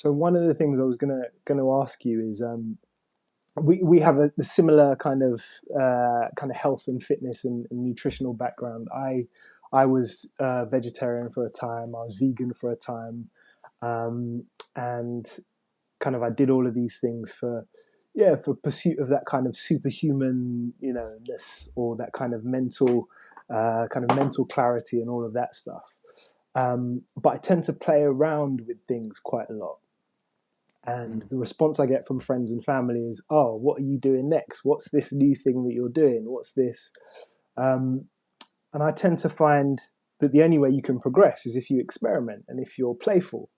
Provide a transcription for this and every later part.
So one of the things I was gonna ask you is we have a similar kind of health and fitness and nutritional background. I was vegetarian for a time. I was vegan for a time, and kind of I did all of these things for for pursuit of that kind of superhuman ness, or that kind of mental clarity and all of that stuff. But I tend to play around with things quite a lot. And Mm. the response I get from friends and family is, "Oh, what are you doing next? What's this new thing that you're doing? What's this?" Um, and I tend to find that the only way you can progress is if you experiment and if you're playful.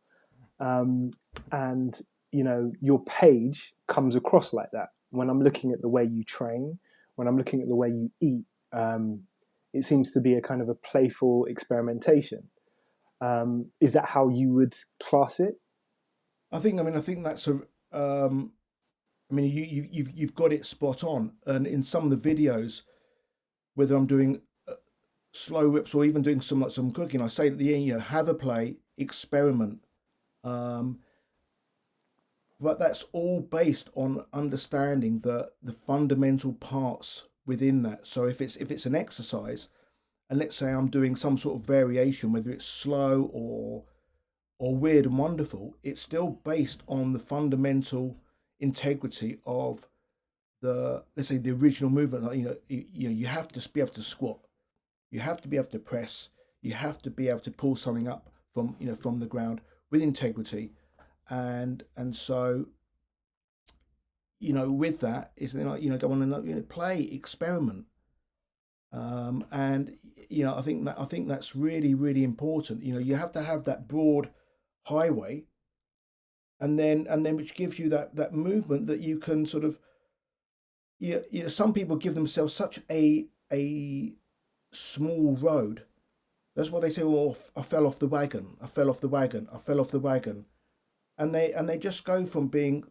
Um, and your page comes across like that. When I'm looking at the way you train, when I'm looking at the way you eat, um, it seems to be a kind of a playful experimentation. Is that how you would class it? I think that's a. Um, I mean, you've got it spot on. And in some of the videos, whether I'm doing slow whips or even doing some cooking, I say at the end, have a play, experiment. Um, but that's all based on understanding the fundamental parts within that. So if it's an exercise, and let's say I'm doing some sort of variation, whether it's slow or weird and wonderful, it's still based on the fundamental integrity of the, let's say, the original movement. Like, you have to be able to squat, you have to be able to press, you have to be able to pull something up from the ground with integrity, and so with that is then like go on and play, experiment, and I think that's really really important. You have to have that broad highway, and then which gives you that movement that you can sort of, some people give themselves such a small road. That's why they say, "Oh, I fell off the wagon. I fell off the wagon. I fell off the wagon," and they just go from being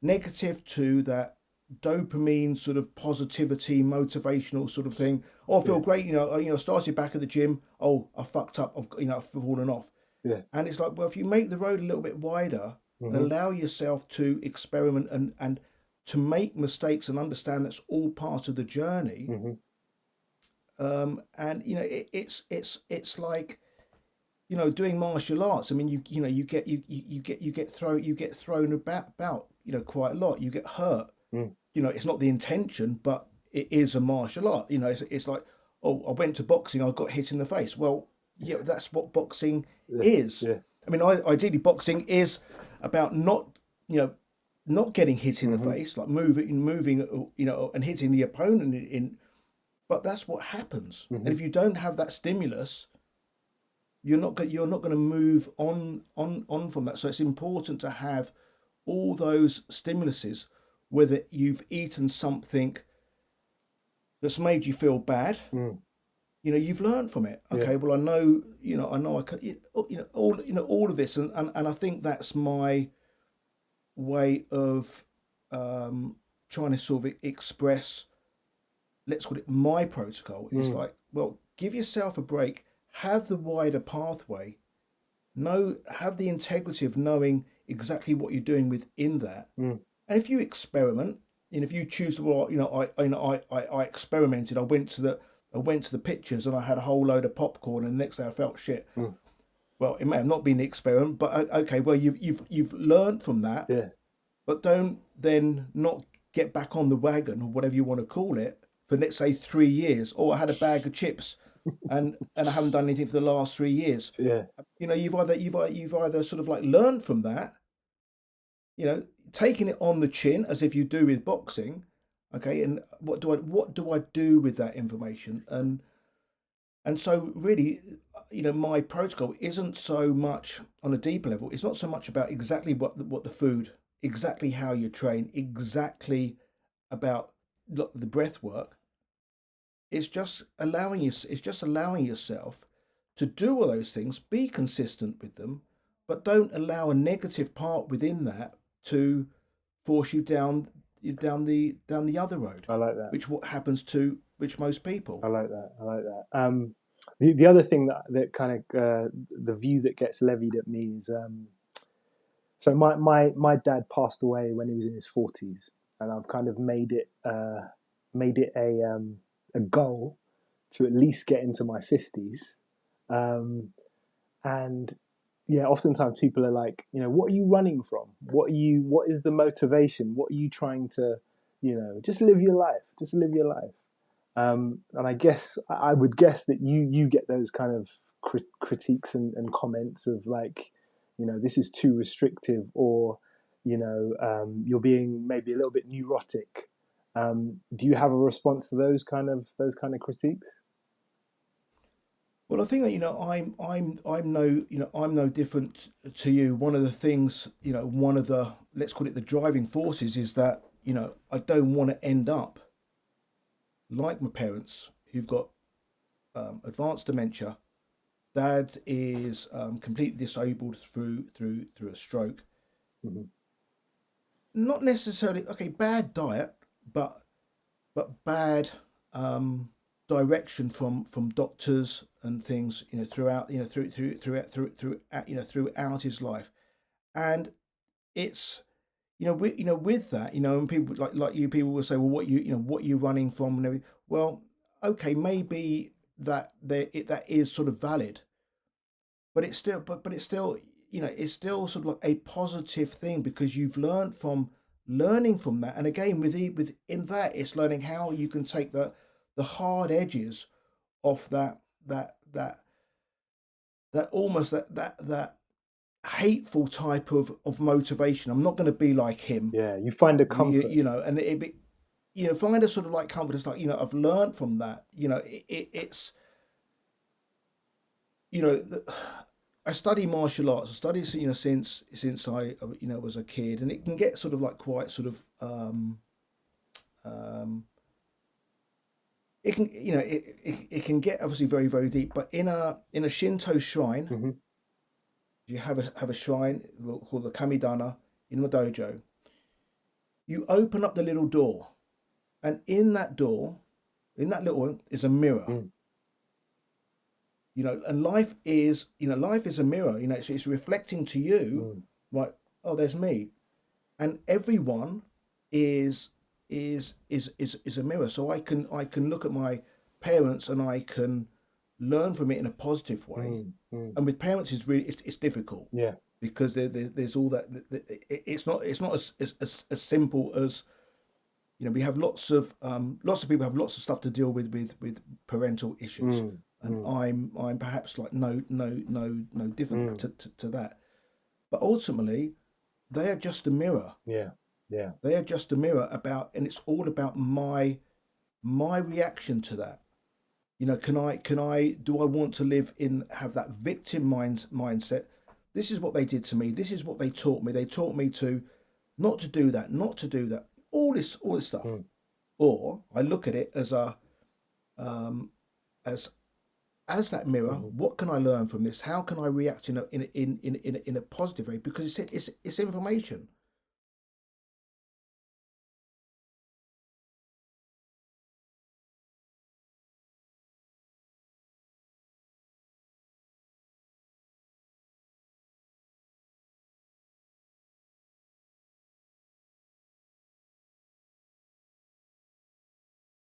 negative to that dopamine sort of positivity, motivational sort of thing. Oh, I feel Yeah, great. I started back at the gym. Oh, I fucked up. I've fallen off. yeah. And it's like, well, if you make the road a little bit wider and Hmm. allow yourself to experiment and to make mistakes and understand that's all part of the journey. Hmm. And it's like doing martial arts. I mean, you get thrown about quite a lot. You get hurt. Mm. It's not the intention, but it is a martial art. It's like, oh, I went to boxing, I got hit in the face. Well, yeah, that's what boxing Yeah, is. yeah. I mean, ideally, boxing is about you know, not getting hit in the Hmm. face, like moving, and hitting the opponent in. But that's what happens. And Hmm. if you don't have that stimulus, you're not going to move on from that. So it's important to have all those stimuluses, whether you've eaten something that's made you feel bad, Mm. you've learned from it. Yeah. Okay, well, I know I can, all of this, and I think that's my way of um trying to sort of express, let's call it my protocol. Is Mm. like, well, give yourself a break, have the wider pathway, have the integrity of knowing exactly what you're doing within that. Mm. And if you experiment, and if you choose, well, I experimented. I went to the pictures and I had a whole load of popcorn, and the next day I felt shit. Mm. Well, it may have not been the experiment, but okay. Well, you've learned from that, Yeah. but don't then not get back on the wagon, or whatever you want to call it, for, let's say, 3 years. Or I had a bag of chips, and I haven't done anything for the last 3 years. Yeah. You've either sort of like learned from that, taking it on the chin as if you do with boxing. Okay, and what do I do with that information? And so really, my protocol isn't so much on a deeper level. It's not so much about exactly what the food, exactly how you train, exactly about the breath work. It's just allowing yourself to do all those things, be consistent with them, but don't allow a negative part within that to force you down the other road, I like that. which what happens to which most people. I like that. I like that. The other thing that kind of the view that gets levied at me is So my dad passed away when he was in his 40s, and I've kind of made it a goal to at least get into my 50s. Um, and yeah, oftentimes people are like, what are you running from? What is the motivation? What are you trying to, just live your life, just live your life. And I guess I would guess that you get those kind of critiques and comments of like, this is too restrictive, or you're being maybe a little bit neurotic. Do you have a response to those kind of critiques? Well, I think that I'm no different to you. One of the things, one of the, let's call it, the driving forces is that I don't want to end up like my parents who've got advanced dementia. Dad is completely disabled through a stroke. Hmm. Not necessarily okay, bad diet, but bad um, direction from doctors and things. Throughout throughout his life, and it's with that, and people like you, people will say, well, what you running from and everything. Well, okay, maybe that is sort of valid, but it's still it's still sort of like a positive thing because you've learning from that. And again, within that, it's learning how you can take the hard edges off that almost that hateful type of motivation. I'm not going to be like him. Yeah, you find a comfort. And it be, find a sort of like comfort. It's like, I've learned from that. It's you know the, I study martial arts. I studied since I was a kid, and it can get sort of like quite sort of um, it can it can get obviously very very deep. But in a Shinto shrine, Hmm. you have a shrine called the Kamidana in the dojo. You open up the little door, and in that door, in that little one, is a mirror. Mm. And life is a mirror. It's reflecting to you, Mm. like, oh, there's me, and everyone is is a mirror. So I can look at my parents and I can learn from it in a positive way. Mm. Mm. And with parents, it's difficult Yeah. because there's all that. It's not as simple as we have lots of people have lots of stuff to deal with parental issues, Mm. and Mm. I'm perhaps like no different Mm. to that. But ultimately, they are just a mirror. Yeah. Yeah. They are just a mirror and it's all about my reaction to that. Can I do I want to have that victim mindset? This is what they did to me. This is what they taught me. They taught me to not to do that, not to do that. All this stuff. Mm. Or I look at it as a um, as that mirror. Hmm. What can I learn from this? How can I react in a positive way? Because it's information.